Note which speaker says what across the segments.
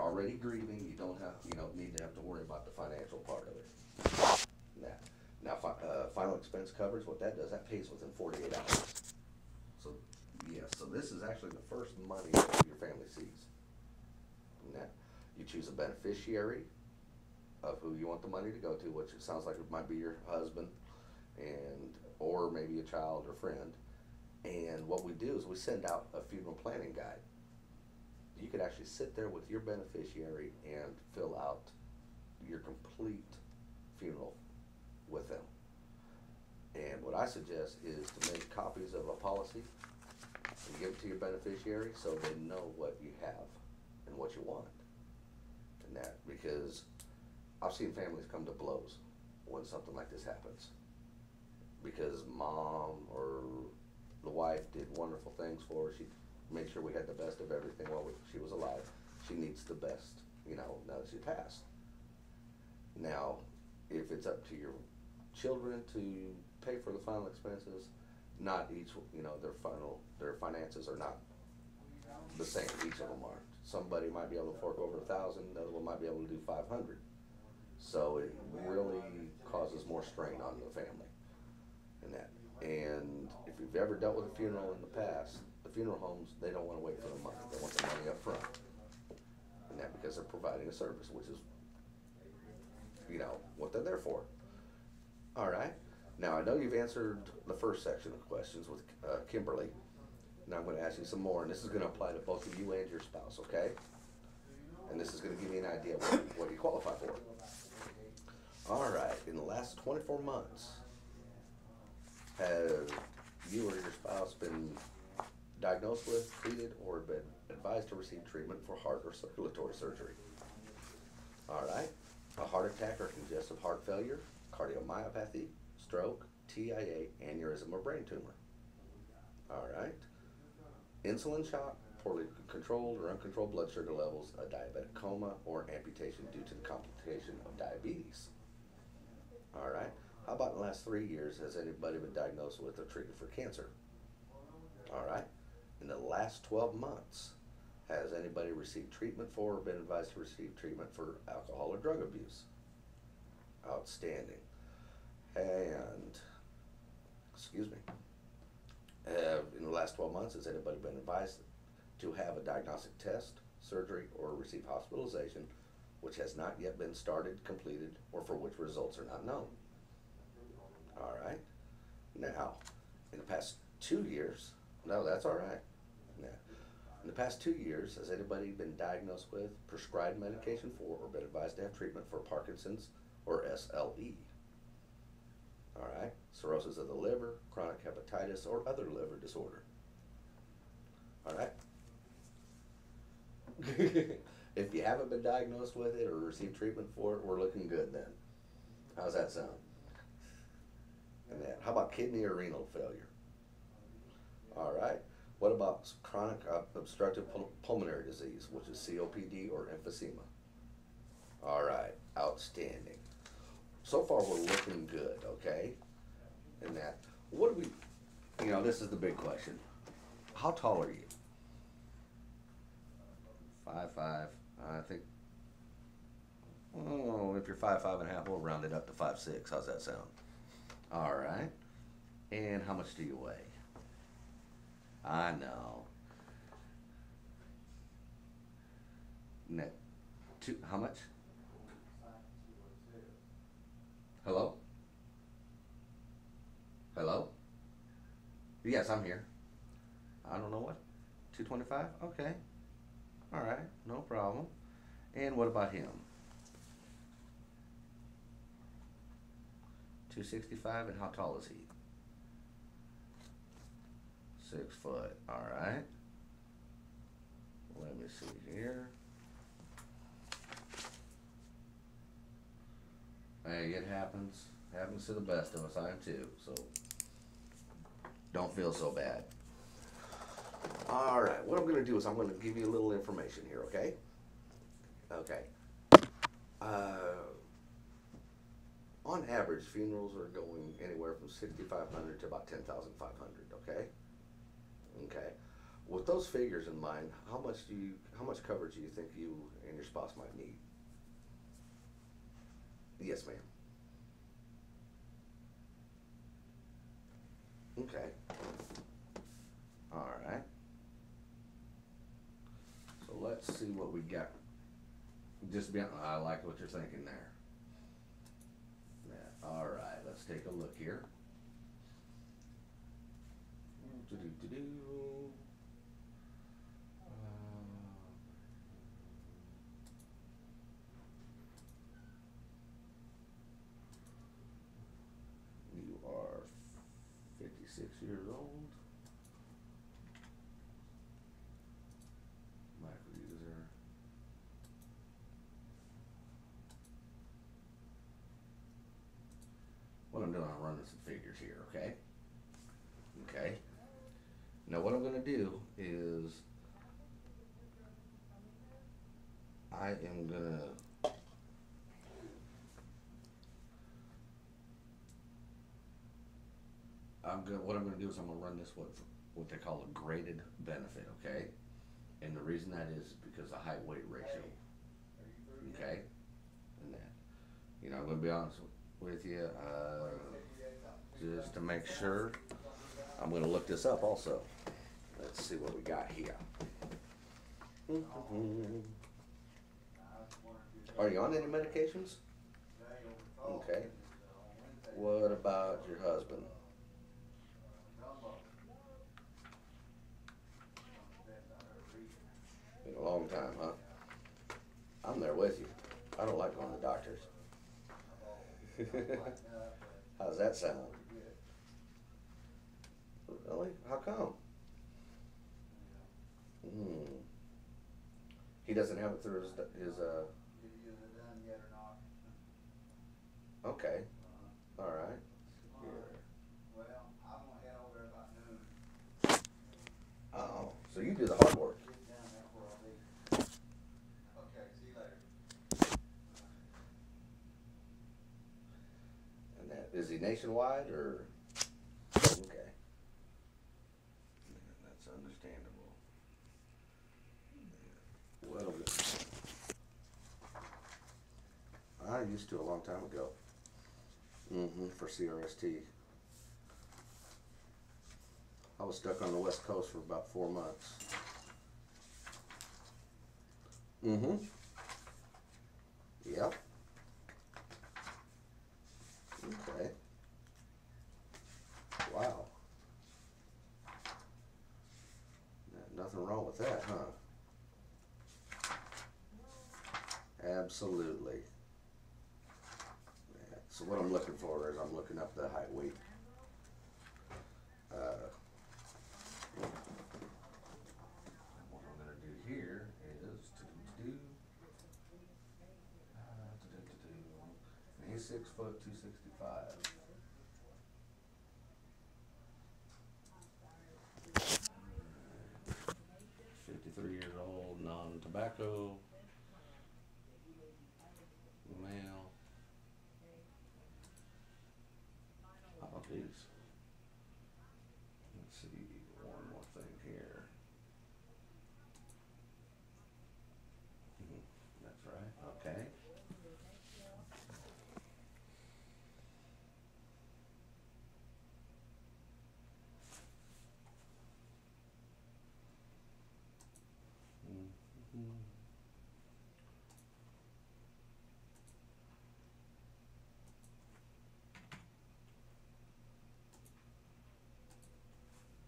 Speaker 1: already grieving, you don't need to have to worry about the financial part of it. Now, final expense coverage, what that does, that pays within 48 hours. So, yes, so this is actually the first money that your family sees. Now, you choose a beneficiary of who you want the money to go to, which it sounds like it might be your husband, or maybe a child or friend. And what we do is we send out a funeral planning guide. You could actually sit there with your beneficiary and fill out your complete funeral with them. And what I suggest is to make copies of a policy and give it to your beneficiary so they know what you have and what you want. And that, because I've seen families come to blows when something like this happens. Because mom or the wife did wonderful things for her. She made sure we had the best of everything while she was alive. She needs the best, now that she passed. Now, if it's up to your children to pay for the final expenses, not each, their finances are not the same. Each of them aren't. Somebody might be able to fork over 1,000, the other one might be able to do 500. So it really causes more strain on the family in that. And if you've ever dealt with a funeral in the past, the funeral homes, they don't want to wait for the money. They want the money up front. And that because they're providing a service, which is, what they're there for. All right. Now, I know you've answered the first section of questions with Kimberly. Now I'm going to ask you some more, and this is going to apply to both of you and your spouse, okay? And this is going to give you an idea of what you qualify for. All right. In the last 24 months, have you or your spouse been diagnosed with, treated, or been advised to receive treatment for heart or circulatory surgery? All right. A heart attack or congestive heart failure, cardiomyopathy, stroke, TIA, aneurysm, or brain tumor. All right. Insulin shock, poorly controlled or uncontrolled blood sugar levels, a diabetic coma, or amputation due to the complication of diabetes. All right. How about in the last 3 years, has anybody been diagnosed with or treated for cancer? All right. In the last 12 months, has anybody received treatment for or been advised to receive treatment for alcohol or drug abuse? Outstanding. And, excuse me, in the last 12 months, has anybody been advised to have a diagnostic test, surgery, or receive hospitalization which has not yet been started, completed, or for which results are not known? All right. Now, in the past 2 years, no, that's all right. Now, in the past 2 years, has anybody been diagnosed with, prescribed medication for, or been advised to have treatment for Parkinson's or SLE? All right. Cirrhosis of the liver, chronic hepatitis, or other liver disorder. All right. If you haven't been diagnosed with it or received treatment for it, we're looking good then. How's that sound? And then, how about kidney or renal failure? All right. What about chronic obstructive pulmonary disease, which is COPD or emphysema? All right. Outstanding. So far, we're looking good, okay? And that, what do we, this is the big question. How tall are you? 5'5", I think. Oh, if you're 5'5.5", we'll round it up to 5'6". How's that sound? All right. And how much do you weigh? I know. How much? Hello? Hello? Yes, I'm here. I don't know what. 225? Okay. All right, no problem. And what about him? 265, and how tall is he? 6 foot. All right. Let me see here. Hey, it happens. Happens to the best of us. I am too. So don't feel so bad. All right. What I'm going to do is I'm going to give you a little information here. Okay. Okay. On average, funerals are going anywhere from $6,500 to about $10,500. Okay. Okay. With those figures in mind, how much coverage do you think you and your spouse might need? Yes, ma'am. Okay. All right. So let's see what we got. Just be, I like what you're thinking there. Yeah. All right. Let's take a look here. Do-do-do-do. You are 56 years old. Micro user. What I'm doing, I'm running some figures here, okay? Okay. Now what I'm gonna do is I am gonna what I'm gonna do is I'm gonna run this what they call a graded benefit, okay? And the reason that is because of height weight ratio, okay? And that, you know, I'm gonna be honest with you, just to make sure, I'm gonna look this up also. Let's see what we got here. Are you on any medications? Okay. What about your husband? Been a long time, huh? I'm there with you. I don't like going to the doctors. How's that sound? Really? How come? He doesn't have it through his okay. All right. Well, I'm gonna head over there about noon. Oh, so you do the hard work. Okay, see you later. And that, is he nationwide or? Okay. That's understandable. Well, I used to a long time ago. For CRST. I was stuck on the West Coast for about 4 months. Yep. Okay. Wow. Nothing wrong with that, huh? Absolutely. Yeah. So what I'm looking for is I'm looking up the height weight. What I'm going to do here is and he's 6 foot 265. 53 years old, non-tobacco, male. Oh, geez. Let's see, one more thing here. That's right, okay.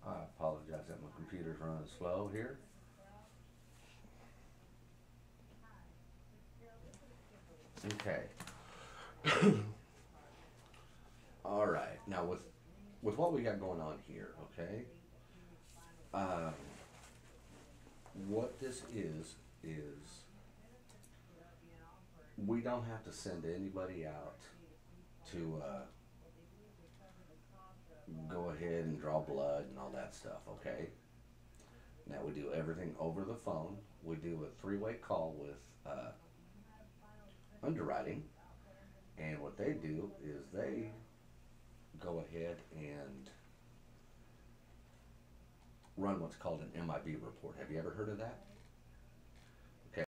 Speaker 1: I apologize that my computer's running slow here. Okay. All right. Now with what we got going on here, okay? What this is we don't have to send anybody out to go ahead and draw blood and all that stuff, okay? Now we do everything over the phone. We do a 3-way call with underwriting, and what they do is they go ahead and run what's called an MIB report. Have you ever heard of that?